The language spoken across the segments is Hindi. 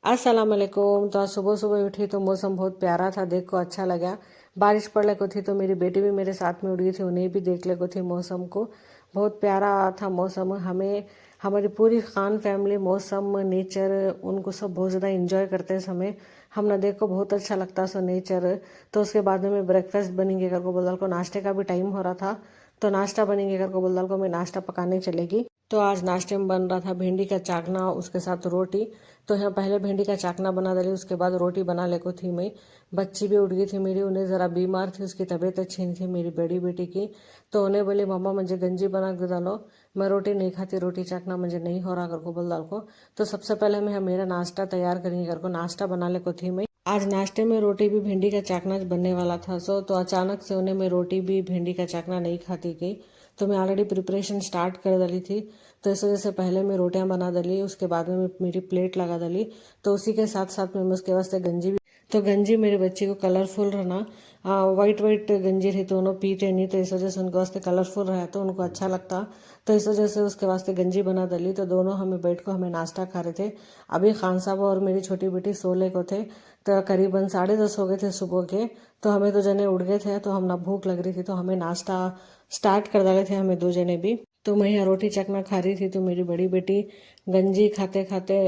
अस्सलाम वालेकुम। तो आज सुबह सुबह उठी तो मौसम बहुत प्यारा था, देख को अच्छा लगा। बारिश पड़ने को थी तो मेरी बेटी भी मेरे साथ में उड़ गई थी, उन्हें भी देख ले को थी मौसम को। बहुत प्यारा था मौसम। हमें हमारी पूरी खान फैमिली मौसम नेचर उनको सब बहुत ज़्यादा इंजॉय करते हैं समय। हम ना देखो बहुत अच्छा लगता सो नेचर। तो उसके बाद में ब्रेकफास्ट बनेंगे कर को बोल को, नाश्ते का भी टाइम हो रहा था तो नाश्ता बनेंगे कर को बोल को मैं नाश्ता पकाने चलेगी। तो आज नाश्ते में बन रहा था भिंडी का चाकना, उसके साथ रोटी। तो यहाँ पहले भिंडी का चाकना बना डाली, उसके बाद रोटी बना ले को थी मैं। बच्ची भी उठ गई थी मेरी, उन्हें ज़रा बीमार थी, उसकी तबीयत अच्छी नहीं थी मेरी बड़ी बेटी की। तो उन्हें बोली मम्मा मुझे गंजी बना के डालो, मैं रोटी नहीं खाती, रोटी चाकना मुझे नहीं हो रहा कर को बोल डाल को। तो सबसे पहले मैं मेरा नाश्ता तैयार करेंगे कर को, नाश्ता बना ले को थी मैं। आज नाश्ते में रोटी भी भिंडी का चाकना बनने वाला था सो, तो अचानक से उन्हें मैं रोटी भी भिंडी का चाकना नहीं खाती गई। तो मैं ऑलरेडी प्रिपरेशन स्टार्ट कर डाली थी। तो इस वजह से पहले मैं रोटियां बना डाली, उसके बाद में मेरी प्लेट लगा डाली। तो उसी के साथ साथ में मैं उसके वास्ते गंजी भी, तो गंजी मेरे बच्चे को कलरफुल रहना, वाइट वाइट गंजी रही तो उन्होंने पीते नहीं, तो इस वजह से उनके वास्ते कलरफुल रहा तो उनको अच्छा लगता। तो इस वजह से उसके वास्ते गंजी बना डाली। तो दोनों हमें बैठ को हमें नाश्ता खा रहे थे। अभी खान साहब और मेरी छोटी बेटी सोले को थे। तो करीबन 10:30 हो गए थे सुबह के। तो हमें दो जने उठ गए थे, तो हम ना भूख लग रही थी तो हमें नाश्ता स्टार्ट कर डाले थे हमें दो जने भी। तो मैं यहाँ रोटी चखना खा रही थी, तो मेरी बड़ी बेटी गंजी खाते खाते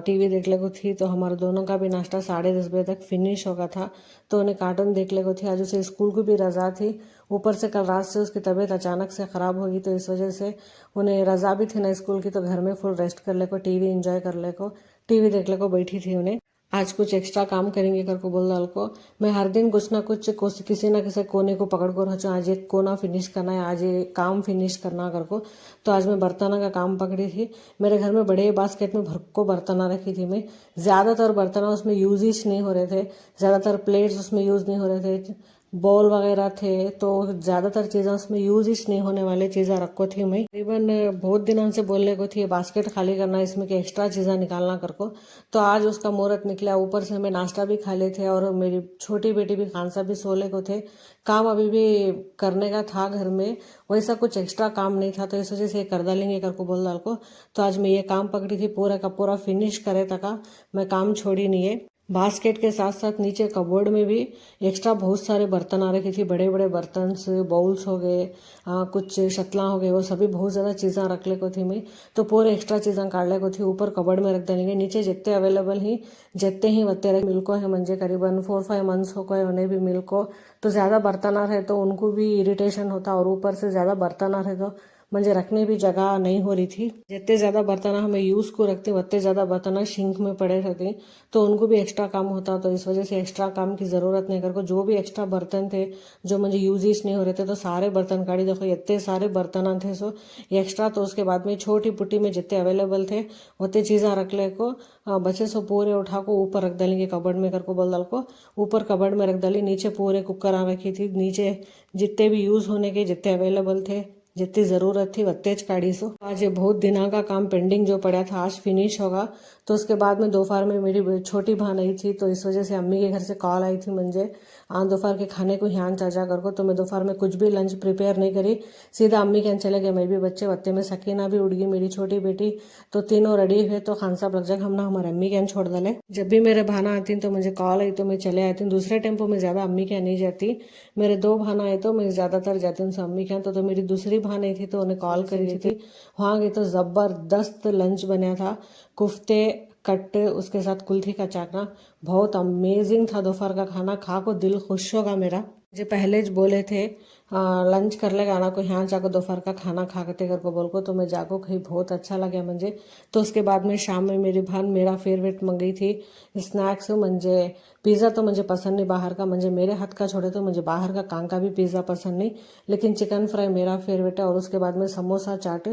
टीवी देख ले को थी। तो हमारे दोनों का भी नाश्ता 10:30 बजे तक फिनिश हो गया था। तो उन्हें कार्टून देख ले को थी। आज उसे स्कूल को भी रजा थी, ऊपर से कल रात से उसकी तबीयत अचानक से ख़राब होगी, तो इस वजह से उन्हें रजा भी थी ना स्कूल की। तो घर में फुल रेस्ट कर ले को, टीवी इंजॉय कर ले को, टीवी देख ले को बैठी थी उन्हें। आज कुछ एक्स्ट्रा काम करेंगे कर को बोल डाल को। मैं हर दिन कुछ ना कुछ किसी ना किसी कोने को पकड़ कर रचूँ, आज एक कोना फिनिश करना है, आज ये काम फिनिश करना कर को। तो आज मैं बर्तनों का काम पकड़ी थी। मेरे घर में बड़े बास्केट में भर को बर्तन रखी थी मैं। ज़्यादातर बर्तन उसमें यूज ही नहीं हो रहे थे, ज़्यादातर प्लेट्स उसमें यूज़ नहीं हो रहे थे, बॉल वगैरह थे। तो ज़्यादातर चीज़ें उसमें यूज ही नहीं होने वाली चीज़ें रखो थी मैं। तकरीबन बहुत दिनों से बोलने को थी बास्केट खाली करना, इसमें की एक्स्ट्रा चीज़ें निकालना कर को। तो आज उसका मुहूर्त निकला। ऊपर से हमें नाश्ता भी खा ले थे और मेरी छोटी बेटी भी खानसा भी सोले को थे। काम अभी भी करने का था घर में, वैसा कुछ एक्स्ट्रा काम नहीं था, तो इस वजह से कर डालेंगे कर को बोल डाल को। तो आज मैं ये काम पकड़ी थी, पूरा का पूरा फिनिश करे तक मैं काम छोड़ी नहीं है। बास्केट के साथ साथ नीचे कबोर्ड में भी एक्स्ट्रा बहुत सारे बर्तन आ रखी थी, बड़े बड़े बर्तन, बाउल्स हो गए, कुछ शतला हो गए, वो सभी बहुत ज़्यादा चीज़ें रख ले को थी मैं। तो पूरे एक्स्ट्रा चीज़ें काट ले को थी, ऊपर कबर्ड में रख देंगे। नीचे जितने अवेलेबल ही जितने ही वत्ते रहे मिल को है, मंजे करीबन 4-5 मंथ्स हो गए उन्हें भी मिल को। तो ज़्यादा बर्तन आ रहे तो उनको भी इरिटेशन होता, और ऊपर से ज़्यादा बर्तन आ रहे तो मुझे रखने भी जगह नहीं हो रही थी। जितने ज़्यादा बर्तन हमें यूज़ को रखते उतने ज़्यादा बर्तन सिंक में पड़े रहते, तो उनको भी एक्स्ट्रा काम होता। तो इस वजह से एक्स्ट्रा काम की ज़रूरत नहीं कर को, जो भी एक्स्ट्रा बर्तन थे जो मुझे यूज ही नहीं हो रहे थे, तो सारे बर्तन काढ़ी। देखो इतने सारे बर्तन थे सो एक्स्ट्रा। तो उसके बाद में छोटी पुट्टी में जितने अवेलेबल थे उतने चीज़ें रख ले को, बचे सो पूरे उठा को ऊपर रख डालेंगे कबर्ड में कर को बोल डाल को। ऊपर कबर्ड में रख डाली। नीचे पूरे कुकर आ रखी थी, नीचे जितने भी यूज़ होने के जितने अवेलेबल थे, जितनी ज़रूरत थी वत्तेज काढ़ी सो। आज ये बहुत दिनों का काम पेंडिंग जो पड़ा था आज फिनिश होगा। तो उसके बाद में दोपहर में मेरी छोटी बहन आई थी, तो इस वजह से अम्मी के घर से कॉल आई थी मुझे दोपहर के खाने को यहाँ चाचा कर को। तो मैं दोपहर में कुछ भी लंच प्रिपेयर नहीं करी, सीधा अम्मी के यहाँ चले गए। मैं भी बच्चे वत्ते में सकीना भी उड़ गई, मेरी छोटी बेटी। तो तीनों रेडी हुए तो खान साहब लग जाए हम ना हमारे अम्मी के यहाँ छोड़ डाले। जब भी मेरे बहना आती तो मुझे कॉल आई तो मैं चले आती हूँ। दूसरे टेम्पो में ज़्यादा अम्मी के यहाँ नहीं जाती, मेरे दो बहन आए तो मैं ज़्यादातर जाती हूँ अम्मी के यहाँ। तो मेरी दूसरी बहन आई थी तो उन्हें कॉल करी थी। वहाँ गई तो ज़बरदस्त लंच बना था, कुफ्ते कट्टे, उसके साथ कुल्थी का चाकना, बहुत अमेजिंग था। दोपहर का खाना खा को दिल खुश होगा मेरा। मुझे पहले ज बोले थे लंच कर ले गाना को, यहाँ जाकर दोपहर का खाना खा करते कर को बोल को। तो मैं जाको खाई, बहुत अच्छा लगा मुझे। तो उसके बाद में शाम में मेरी बहन मेरा फेवरेट मंगई थी स्नैक्स। मुझे पिज़्ज़ा तो मुझे पसंद नहीं बाहर का, मुझे मेरे हाथ का छोड़े तो मुझे बाहर का कांका भी पिज़्ज़ा पसंद नहीं, लेकिन चिकन फ्राई मेरा फेवरेट है। और उसके बाद में समोसा चाट,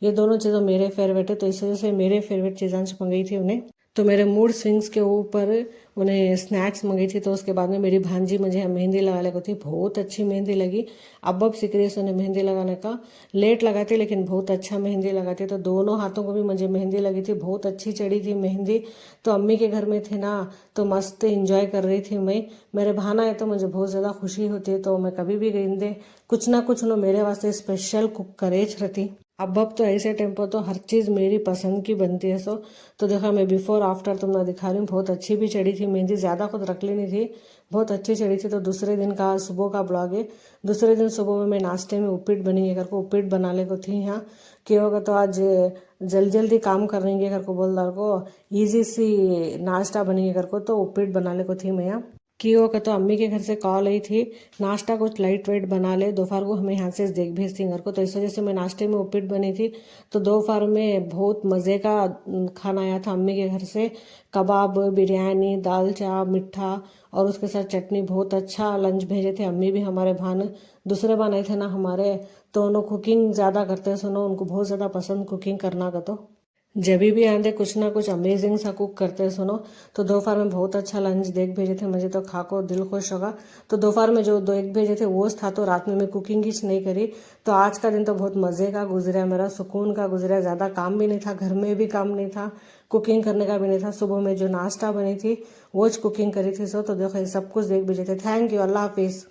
ये दोनों चीज़ें मेरे फेवरेट है। तो इस वजह से मेरे फेवरेट चीज़ें मंगई थी उन्हें। तो मेरे मूड स्विंग्स के ऊपर उन्हें स्नैक्स मंगी थी। तो उसके बाद में मेरी भांजी मुझे मेहंदी लगाने को थी, बहुत अच्छी मेहंदी लगी। अब सीख रही है उन्हें मेहंदी लगाने का, लेट लगाती लेकिन बहुत अच्छा मेहंदी लगाती। तो दोनों हाथों को भी मुझे मेहंदी लगी थी, बहुत अच्छी चढ़ी थी मेहंदी। तो अम्मी के घर में थे ना, तो मस्त इंजॉय कर रही थी मैं। मेरे भाना है तो मुझे बहुत ज़्यादा खुशी होती है। तो मैं कभी भी गई कुछ ना कुछ उन्होंने मेरे वास्ते स्पेशल कुक करेज रहती। अब तो ऐसे टाइम पर तो हर चीज़ मेरी पसंद की बनती है। सो तो देखा मैं बिफोर आफ्टर तुमने दिखा रही हूँ, बहुत अच्छी भी चढ़ी थी मेहंदी, ज़्यादा खुद रख लेनी थी, बहुत अच्छी चढ़ी थी। तो दूसरे दिन का सुबह का ब्लॉग है। दूसरे दिन सुबह में मैं नाश्ते में उपीट बनी है, घर को उपीट बनाने को थी यहाँ कि होगा। तो आज जल्दी जल्दी काम करेंगे घर को, बोल रहा को ईजी सी नाश्ता बनी घर को, तो उपीट बनाने को थी मैं यहाँ कि वो कहते अम्मी के घर से कॉल आई थी, नाश्ता कुछ लाइट वाइट बना ले, दोपहर को हमें यहाँ से देख भेजती घर को। तो इस वजह से मैं नाश्ते में उपीट बनी थी। तो दोपहर में बहुत मज़े का खाना आया था अम्मी के घर से, कबाब, बिरयानी, दाल चाव, मिठा और उसके साथ चटनी। बहुत अच्छा लंच भेजे थे अम्मी भी हमारे भान। दूसरे भान आए थे ना हमारे, तो उन्होंने कुकिंग ज़्यादा करते हैं, सुनो उनको बहुत ज़्यादा पसंद कुकिंग करना का। तो जब भी आंदे कुछ ना कुछ अमेजिंग सा कुक करते हैं सुनो। तो दोपहर में बहुत अच्छा लंच देख भेजे थे, मुझे तो खा को दिल खुश होगा। तो दोपहर में जो दो एक भेजे थे वो था, तो रात में मैं कुकिंग ही नहीं करी। तो आज का दिन तो बहुत मज़े का गुजरा, मेरा सुकून का गुजरा, ज़्यादा काम भी नहीं था, घर में भी काम नहीं था, कुकिंग करने का भी नहीं था। सुबह में जो नाश्ता बनी थी वो कुकिंग करी थी। सो तो देखो सब कुछ देख भेजे थे। थैंक यू, अल्लाह हाफिज़।